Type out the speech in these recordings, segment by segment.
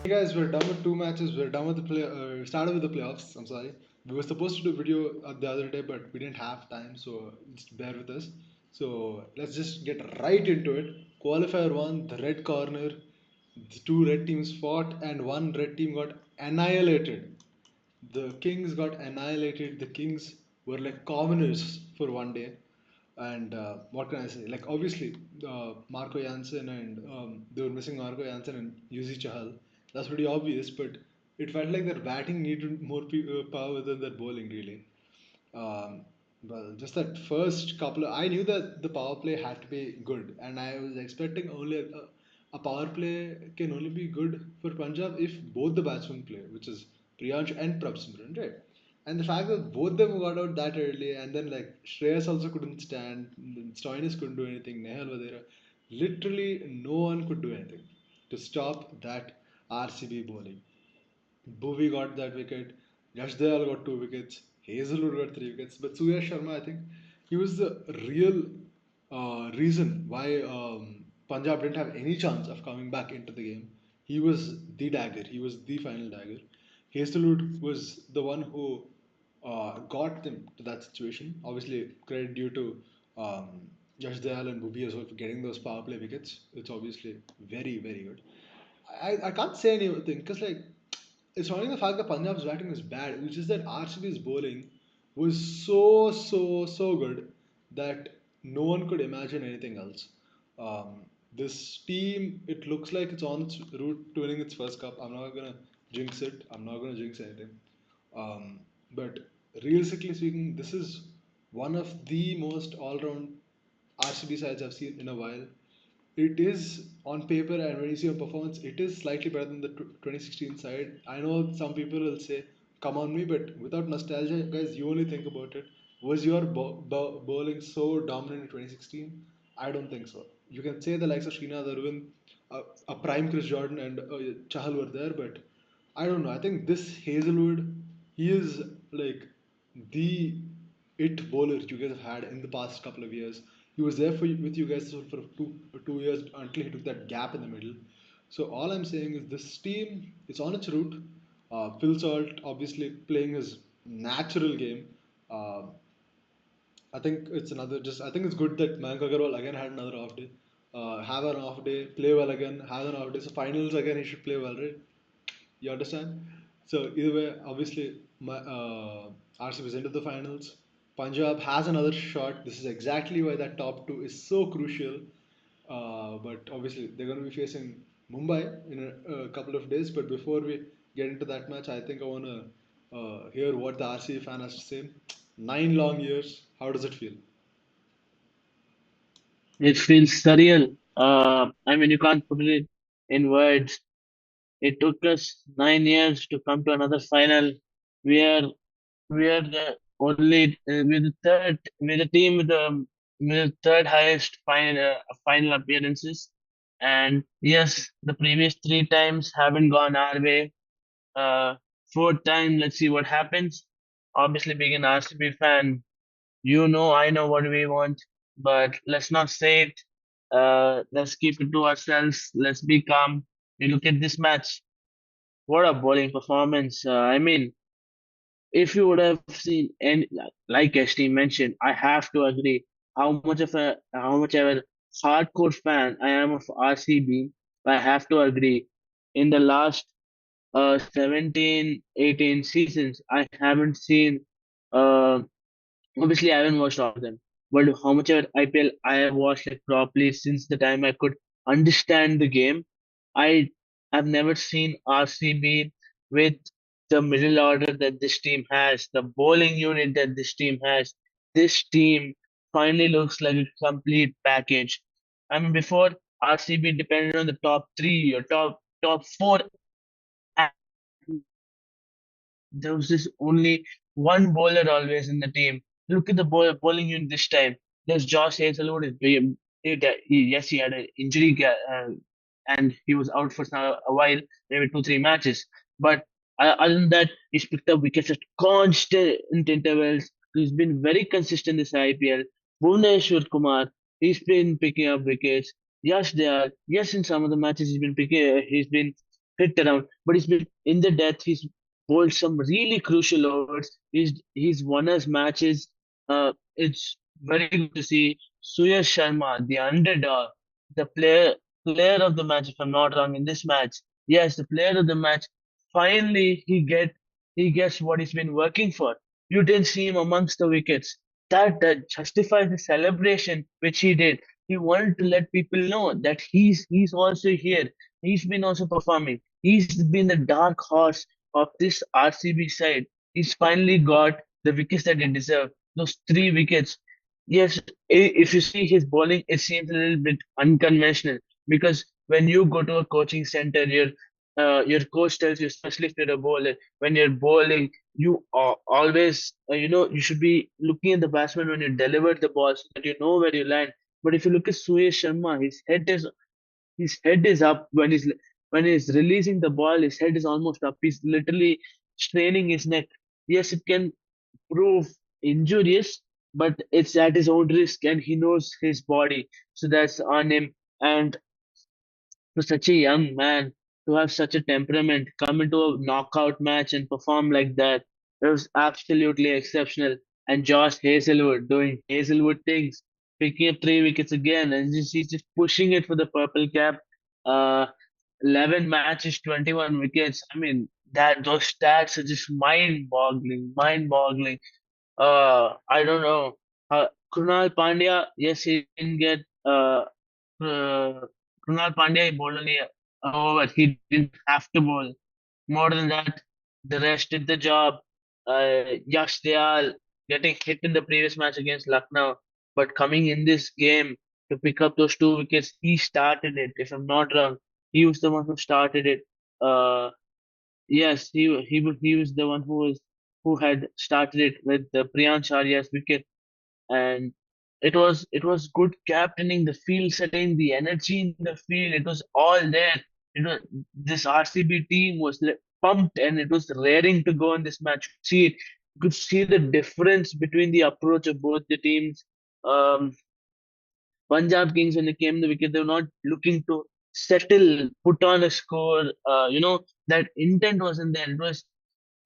Hey guys, we're done with two matches. We're done with the play. Started with the playoffs. I'm sorry. We were supposed to do video the other day, but we didn't have time, so just bear with us. So let's just get right into it. Qualifier one, the red corner. The two red teams fought, and one red team got annihilated. The Kings got annihilated. The Kings were like commoners for one day. And what can I say? Like obviously, Marco Jansen and they were missing Marco Jansen and Yuzi Chahal. That's pretty obvious, but it felt like their batting needed more power than their bowling really. Um, well, just that first couple I knew that the power play had to be good, and I was expecting only a power play can only be good for Punjab if both the batsmen play, which is Priyansh and Prabhsimran, right? And the fact that both them got out that early, and then like Shreyas also couldn't stand, Stoinis couldn't do anything, Nehal Vadera, literally no one could do anything to stop that RCB bowling. Bhuvi got that wicket. Yash Dayal got two wickets. Hazelwood got three wickets. But Surya Sharma, I think he was the real reason why Punjab didn't have any chance of coming back into the game. He was the dagger. He was the final dagger. Hazelwood was the one who got them to that situation. Obviously, credit due to um, Yash Dayal and Bhuvi as well for getting those power play wickets. It's obviously very, very good. I can't say anything because like it's not even the fact that Punjab's batting was bad. It was just that RCB's bowling was so good that no one could imagine anything else. This team, it looks like it's on its route to winning its first cup. I'm not gonna jinx it. I'm not gonna jinx anything. Um, but realistically speaking, this is one of the most all-round RCB sides I've seen in a while. It is on paper, and when you see on performance, it is slightly better than the 2016 side. I know some people will say, "Come on me," but without nostalgia, guys, you only think about it. Was your bowling so dominant in 2016? I don't think so. You can say the likes of Srinath Arvind, a prime Chris Jordan, and Chahal were there, but I don't know. I think this Hazelwood, he is like the it bowler you guys have had in the past couple of years. He was there with you guys for 2 years until he took that gap in the middle. So all I'm saying is this team is on its route. Phil Salt obviously playing his natural game. Uh, I think it's another just. I think it's good that Mayank Agarwal again had another off day. Have an off day, play well again, have an off day. So finals again, he should play well, right? You understand? So either way, obviously, RCB is into the finals. Punjab has another shot. This is exactly why that top two is so crucial. But obviously, they're going to be facing Mumbai in a couple of days. But before we get into that match, I think I want to hear what the RCB fan has to say. 9 long years. How does it feel? It feels surreal. I mean, you can't put it in words. It took us 9 years to come to another final. We are we are the we're the team with the third highest final appearances. And yes, the previous three times haven't gone our way. Uh, Fourth time, let's see what happens. Obviously, being an RCB fan, you know, I know what we want, but let's not say it. Let's keep it to ourselves. Let's be calm. You look at this match. What a bowling performance. I mean, if you would have seen, and like ST mentioned, I have to agree how much of a hardcore fan I am of RCB. I have to agree. In the last 17, 18 seasons, I haven't seen uh, obviously, I haven't watched all of them, but how much of IPL I have watched it properly since the time I could understand the game. I have never seen RCB with the middle order that this team has, the bowling unit that this team has. This team finally looks like a complete package. I mean, before RCB depended on the top three or top four. There was this only one bowler always in the team. Look at the bowling unit this time. There's Josh Hazelwood. Yes, he had an injury and he was out for a while, maybe 2 3 matches. But other than that, he's picked up wickets at constant intervals. He's been very consistent this IPL. Bhuvneshwar Kumar, he's been picking up wickets. Yes, in some of the matches he's been hit around, but he's been in the death. He's bowled some really crucial overs. He's won us matches. It's very good to see Suyash Sharma, the underdog, the player of the match, if I'm not wrong, in this match. Yes, the player of the match. Finally, he gets what he's been working for. You didn't see him amongst the wickets. That justifies the celebration which he did. He wanted to let people know that he's also here. He's been also performing. He's been the dark horse of this RCB side. He's finally got the wickets that he deserved. Those 3 wickets. Yes, if you see his bowling, it seems a little bit unconventional because when you go to a coaching center, your coach tells you, especially if you're a bowler, when you're bowling, you are always, you should be looking at the batsman when you deliver the ball so that you know where you land. But if you look at Suyesh Sharma, his head is up when he's releasing the ball. His head is almost up. He's literally straining his neck. Yes, it can prove injurious, but it's at his own risk, and he knows his body, so that's on him. And for such a young man to have such a temperament, come into a knockout match and perform like that, it was absolutely exceptional. And Josh Hazelwood doing Hazelwood things, picking up 3 wickets again, and he's just pushing it for the purple cap. Uh, 11 matches, 21 wickets. I mean, that those stats are just mind-boggling, mind-boggling. I don't know. Krunal Pandya, yes, he didn't get uh, Krunal Pandya, he bowled only over. He didn't have to bowl. More than that, the rest did the job. Yash Dayal getting hit in the previous match against Lucknow, but coming in this game to pick up those 2 wickets, he started it. If I'm not wrong, he was the one who started it. Uh, yes, he was the one who had started it with the Priyansh Arya's wicket, and it was good captaining, the field setting, the energy in the field. It was all there. This RCB team was pumped, and it was raring to go in this match. You could see the difference between the approach of both the teams. Um, Punjab Kings, when they came the wicket, they were not looking to settle, put on a score. That intent wasn't there.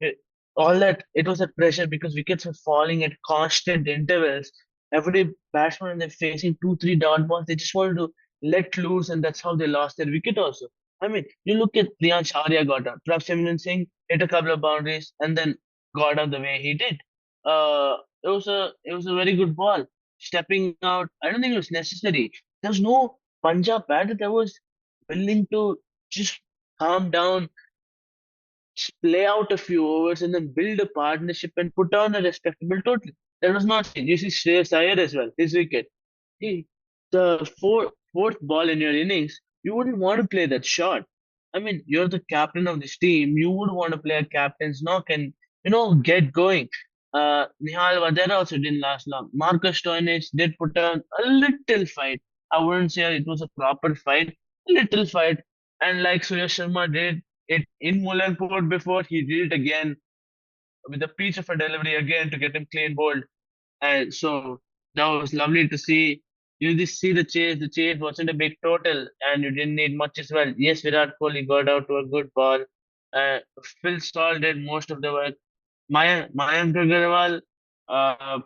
It, all that it was a pressure because wickets were falling at constant intervals. Every batsman when they're facing 2, 3 dot balls, they just wanted to let loose, and that's how they lost their wicket also. I mean, you look at Priyansh Arya got out. Prabhsimran Singh hit a couple of boundaries and then got out the way he did. It was a very good ball. Stepping out, I don't think it was necessary. There was no Punjab batter that was willing to just calm down, play out a few overs and then build a partnership and put on a respectable total. That was not seen. You see Shreyas Iyer as well, his wicket. He, the fourth ball in your innings, you wouldn't want to play that shot. I mean, you're the captain of this team. You would want to play a captain's knock and, get going. Nihal Vadera also didn't last long. Marcus Stoyanich did put on a little fight. I wouldn't say it was a proper fight, a little fight. And like Suyash Sharma did it in Mulanpur before, he did it again with a piece of a delivery again to get him clean bowled. And so that was lovely to see. You just see the chase. The chase wasn't a big total, and you didn't need much as well. Yes, Virat Kohli got out to a good ball. Phil Stoll did most of the work. Mayank Agarwal, uh,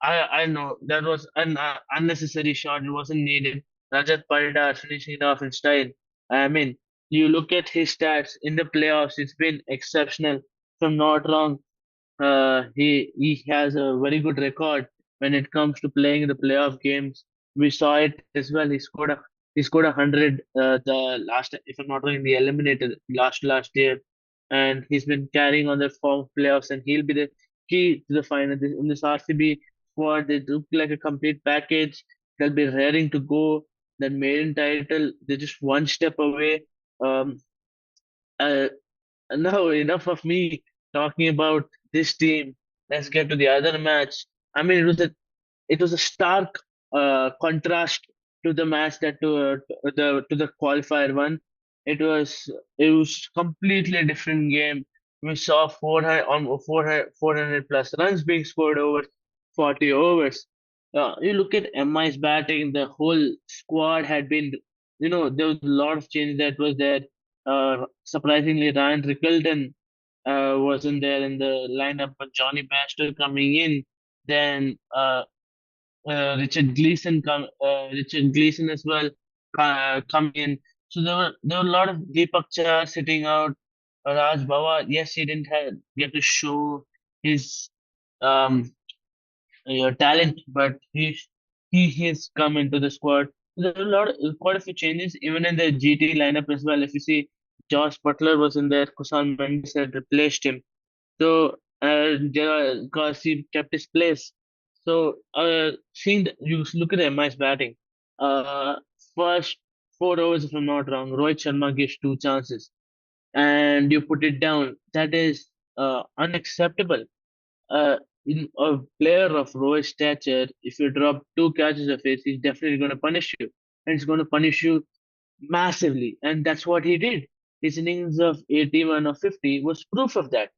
I know that was an unnecessary shot. It wasn't needed. Rajat Paldar finishing it off in style. I mean, you look at his stats in the playoffs, it's been exceptional. If I'm not wrong, he has a very good record when it comes to playing the playoff games. We saw it as well. He scored 100 the last, if I'm not wrong, in the eliminated last year, and he's been carrying on that form of playoffs, and he'll be the key to the final. In this RCB squad, they look like a complete package. They'll be raring to go. That maiden title, they're just one step away. Um, uh, Now, enough of me talking about this team. Let's get to the other match. I mean, it was a stark contrast to the match to the qualifier one. It was completely a different game. We saw 400 plus runs being scored over 40 overs. You look at MI's batting. The whole squad had been, there was a lot of change that was there. Surprisingly, Ryan Rickelton wasn't there in the lineup, but Johnny Bairstow coming in. Then Richard Gleason as well coming in. So there were a lot of Deepak Char sitting out. Raj Bawa, yes, he didn't get to show his um, talent, but he has come into the squad. There are quite a few changes even in the GT lineup as well. If you see, Josh Butler was in there, Kusan Mendes had replaced him. So Gerard Garcia kept his place. So you look at MI's batting. Uh, First 4 overs, if I'm not wrong, Rohit Sharma gives two chances, and you put it down. That is unacceptable. In a player of Roy's stature, if you drop two catches of his, he's definitely going to punish you, and he's going to punish you massively, and that's what he did. His innings of 81 or 50 was proof of that.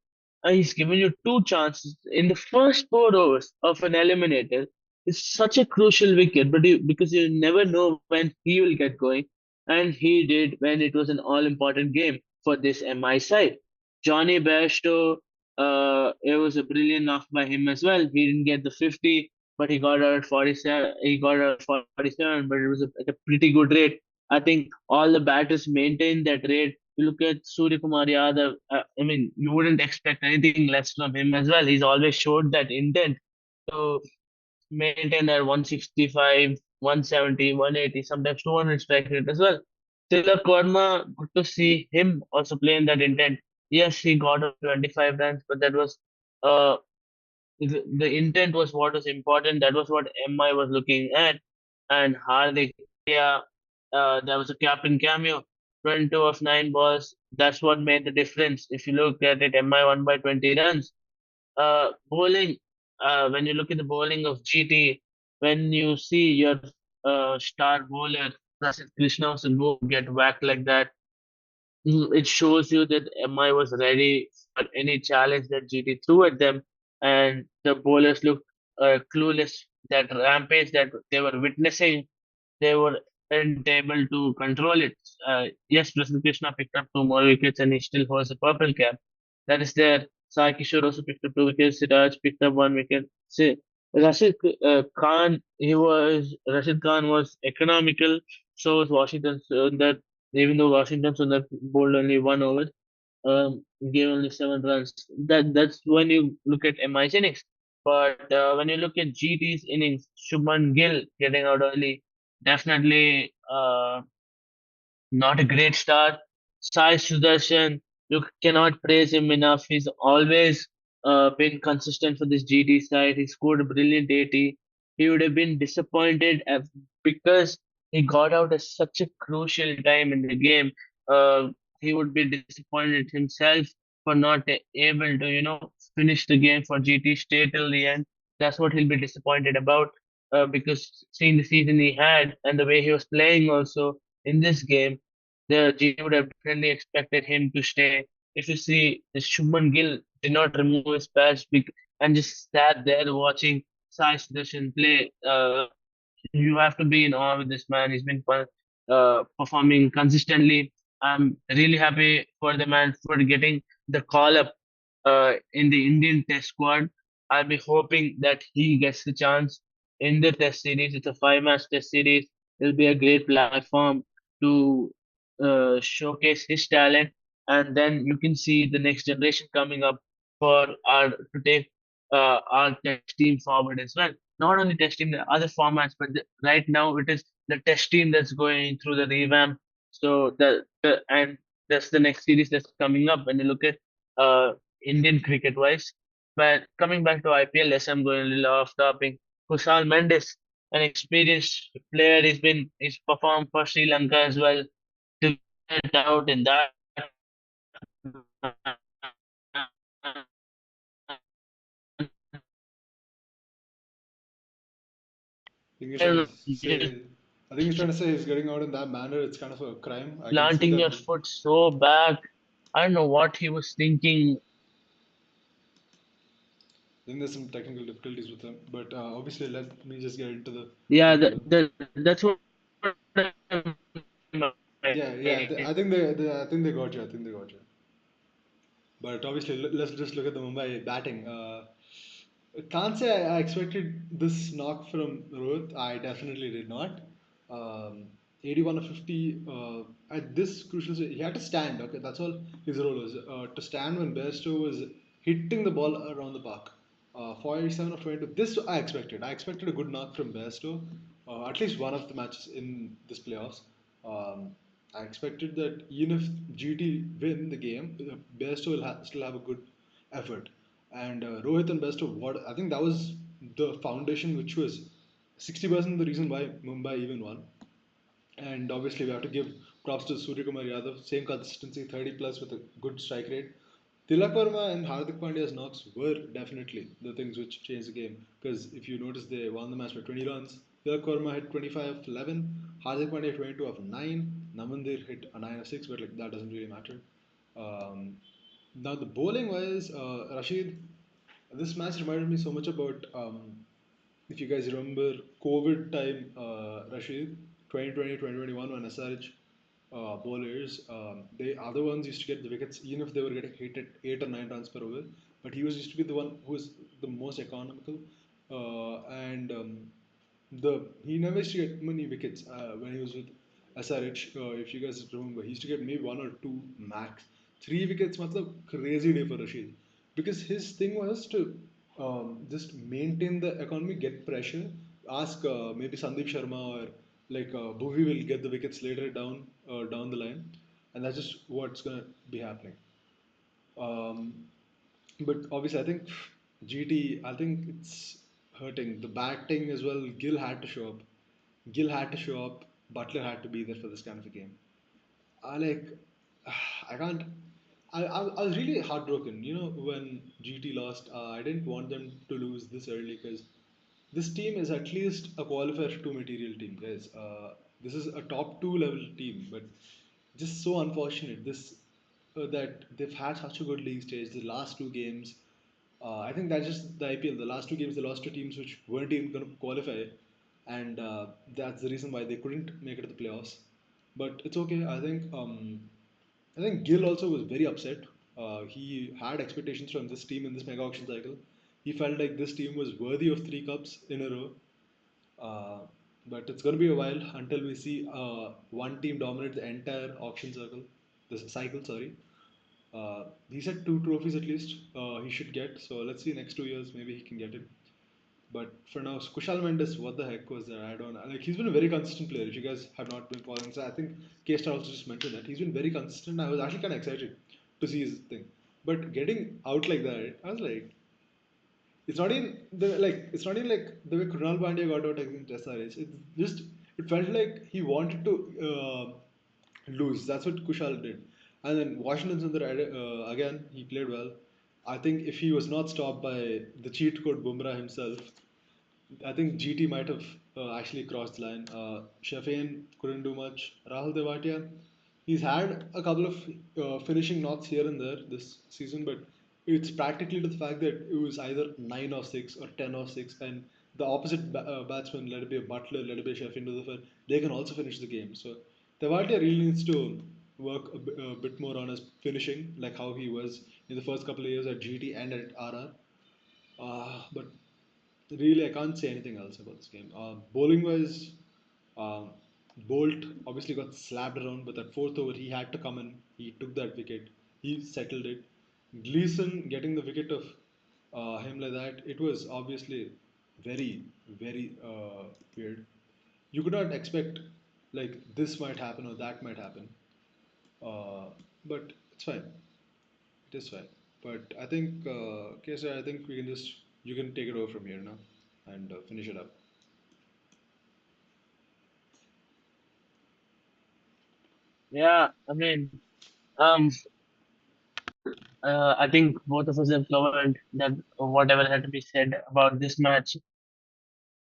He's given you two chances in the first 4 overs of an eliminator. It's such a crucial wicket, but because you never know when he will get going, and he did when it was an all-important game for this MI side. Johnny Bairstow, it was a brilliant knock by him as well. He didn't get the 50, but he got out at 47. He got out at 47, but it was at a pretty good rate. I think all the batters maintained that rate. You look at Surya Kumar Yadav. I mean, you wouldn't expect anything less from him as well. He's always showed that intent to maintain that 165, 170, 180, sometimes 200 strike rate as well. Tilak Verma, good to see him also playing that intent. Yes, he got 25 runs, but that was uh, the intent was what was important. That was what MI was looking at. And Hardik, yeah, there was a captain cameo, 22 of 9 balls. That's what made the difference. If you look at it, MI won by 20 runs. Bowling, when you look at the bowling of GT, when you see your star bowler, Prasid Krishna, go get whacked like that, it shows you that MI was ready for any challenge that GT threw at them, and the bowlers looked clueless. That rampage that they were witnessing, they were not able to control it. Yes, Prasanth Krishna picked up two more wickets and he still holds a purple cap. That is there. Sai Kishore also picked up 2 wickets. Siraj picked up 1 wicket. See, Rashid Khan was economical. So was Washington Sundar. Even though Washington Sundar bowled only 1 over, gave only 7 runs. That's when you look at MI's innings. But when you look at GT's innings, Shubman Gill getting out early, definitely not a great start. Sai Sudarshan, you cannot praise him enough. He's always been consistent for this GT side. He scored a brilliant 80. He would have been disappointed because he got out at such a crucial time in the game. Uh, he would be disappointed himself for not able to, finish the game for GT, stay till the end. That's what he'll be disappointed about because seeing the season he had and the way he was playing also in this game, the GT would have definitely expected him to stay. If you see, the Shubman Gill did not remove his patch and just sat there watching Sai Sudarshan play. You have to be in awe with this man. He's been performing consistently. I'm really happy for the man for getting the call up in the Indian Test squad. I'll be hoping that he gets the chance in the Test series. It's a five-match Test series. It'll be a great platform to showcase his talent, and then you can see the next generation coming up for our to take our Test team forward as well. Not only Test team, the other formats, but right now it is the Test team that's going through the revamp. So and that's the next series that's coming up. When you look at Indian cricket wise. But coming back to IPL, yes, I'm going a little off topic. Kusal Mendes, an experienced player, he's performed for Sri Lanka as well. To get out in that I think he's I don't trying to know, just say. I think he's trying to say he's getting out in that manner. It's kind of a crime. I can see planting that. your foot so back. I don't know what he was thinking. I think there's some technical difficulties with him. But obviously, let me just get into the Yeah, video. that's what I Yeah, Yeah, I think they got you. I think they got you. But obviously, let's just look at the Mumbai batting. Can't say I expected this knock from Rohit. I definitely did not. Um, 81 or 50 at this crucial stage, he had to stand. Okay, that's all his role was. To stand when Bairstow was hitting the ball around the park. 47 or 22. This I expected. I expected a good knock from Bairstow. At least one of the matches in this playoffs. Um, I expected that even if GT win the game, Bairstow will still have a good effort. And Rohit and Bairstow, what I think that was the foundation, which was 60% the reason why Mumbai even won. And obviously, we have to give props to Surya Kumar Yadav. Same consistency, 30 plus with a good strike rate. Tilak Verma and Hardik Pandya's knocks were definitely the things which changed the game. Because if you notice, they won the match by 20 runs. Tilak Verma hit 25 of 11, Hardik Pandya 22 of 9, Namandir hit a 9 of 6, but like that doesn't really matter. Um, Now, the bowling wise, Rashid, this match reminded me so much about if you guys remember COVID time, Rashid, 2020, 2021, when SRH bowlers, they other ones used to get the wickets even if they were getting hit at 8 or 9 runs per over. But he was used to be the one who was the most economical, and the he never used to get many wickets when he was with SRH. If you guys remember, he used to get maybe one or two max. 3 wickets, matlab crazy day for Rashid, because his thing was to just maintain the economy, get pressure. Ask maybe Sandeep Sharma or like Bhuvi will get the wickets later down the line, and that's just what's gonna be happening. Um, but obviously, I think GT, I think it's hurting. The batting as well. Gill had to show up. Gill had to show up. Butler had to be there for this kind of a game. I like, I can't. I was really heartbroken. You know, when GT lost, I didn't want them to lose this early because this team is at least a qualifier two material team, guys. This is a top two level team, but just so unfortunate this that they've had such a good league stage. The last two games, I think that's just the IPL. The last two games, they lost to teams which weren't even going to qualify, and that's the reason why they couldn't make it to the playoffs. But it's okay. I think Gill also was very upset. He had expectations from this team in this mega auction cycle. He felt like this team was worthy of 3 cups in a row. Uh, but it's going to be a while until we see one team dominate the entire auction circle, the cycle. Sorry. He said 2 trophies at least he should get. So let's see next 2 years maybe he can get it. But for now, Kushal Mendes, what the heck was that? I don't like. He's been a very consistent player. If you guys have not been following, so I think K-Star also just mentioned that he's been very consistent. I was actually kind of excited to see his thing, but getting out like that, I was like, it's not in like the way Krunal Pandya got out against SRH. It's just it felt like he wanted to lose. That's what Kushal did. And then Washington Sundar again he played well. I think if he was not stopped by the cheat code Bumrah himself, I think GT might have actually crossed the line. Shafin couldn't do much. Rahul Devatia, he's had a couple of finishing knocks here and there this season, but it's practically to the fact that it was either 9 or 6 or 10 or 6, and the opposite batsman, let it be a Butler, let it be a Shafin Rutherford, they can also finish the game. So Devatia really needs to work a bit more on his finishing, like how he was in the first couple of years at GT and at RR. But really, I can't say anything else about this game. Bowling wise, um, Bolt obviously got slapped around, but that fourth over he had to come in. He took that wicket. He settled it. Gleason getting the wicket of him like that, it was obviously very, very weird. You could not expect like this might happen or that might happen. But it's fine. It is fine. But I think, Kesar, I think we can just you can take it over from here now and finish it up. Yeah, I mean, um, I think both of us have covered that whatever had to be said about this match.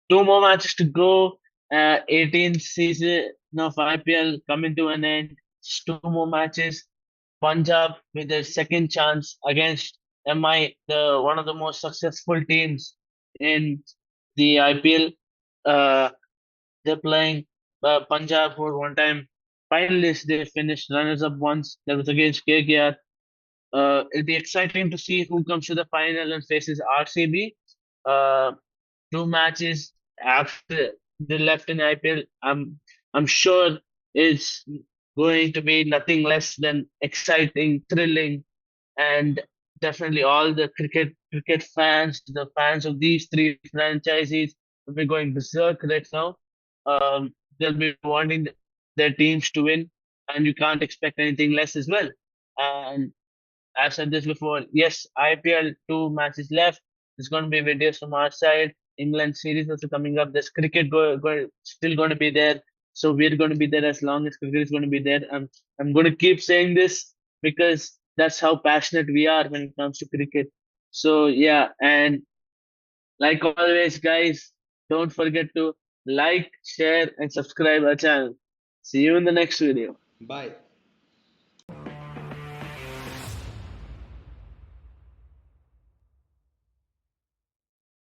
Two more matches to go. 18th season of IPL coming to an end. Just two more matches. Punjab with their second chance against MI, the one of the most successful teams in the IPL. Uh, they're playing Punjab for one time. finalists, they finished runners up once. That was against KKR. It'll be exciting to see who comes to the final and faces RCB. Uh, Two matches after they left in IPL. I'm sure it's going to be nothing less than exciting, thrilling, and definitely all the cricket fans, the fans of these three franchises, will be going berserk right now. They'll be wanting their teams to win, and you can't expect anything less as well. And I've said this before. Yes, IPL two matches left. There's going to be videos from our side. England series also coming up. There's cricket still going to be there. So we're going to be there as long as cricket is going to be there. I'm going to keep saying this because that's how passionate we are when it comes to cricket. So yeah, and like always, guys, don't forget to like, share, and subscribe our channel. See you in the next video. Bye.